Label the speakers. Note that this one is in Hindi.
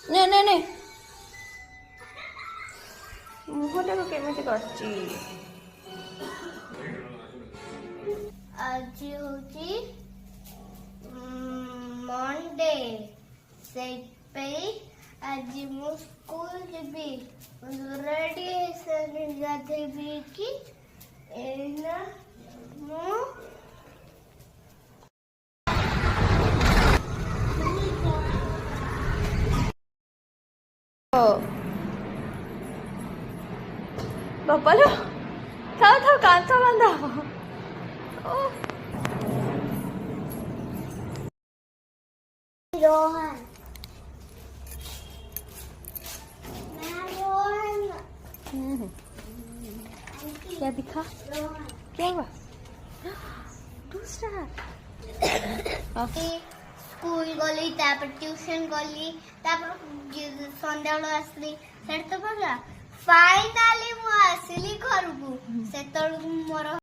Speaker 1: নে নে নে মুহটাকে কেমিতি করছি
Speaker 2: আজি হচ্ছে মন্ডে সেইপাই আজি মু স্কুল ଯିବି ରେଡି ହେଇସାରି ଗାଧେଇବି କି ଏଇନା ମୁଁ
Speaker 1: ବାପାଲୋ ଥାଉ ଥାଉ କାନ୍ଥ ବାନ୍ଧ
Speaker 2: रोहन मैं रोहन
Speaker 1: क्या दिखा
Speaker 2: रोहन
Speaker 1: क्या हुआ दूसरा
Speaker 2: स्कूल गली तापर ट्यूशन गली तापर संध्या बेला आसली सेट तो पड़ा फाइनली मु आसली घर को सेतळ मोर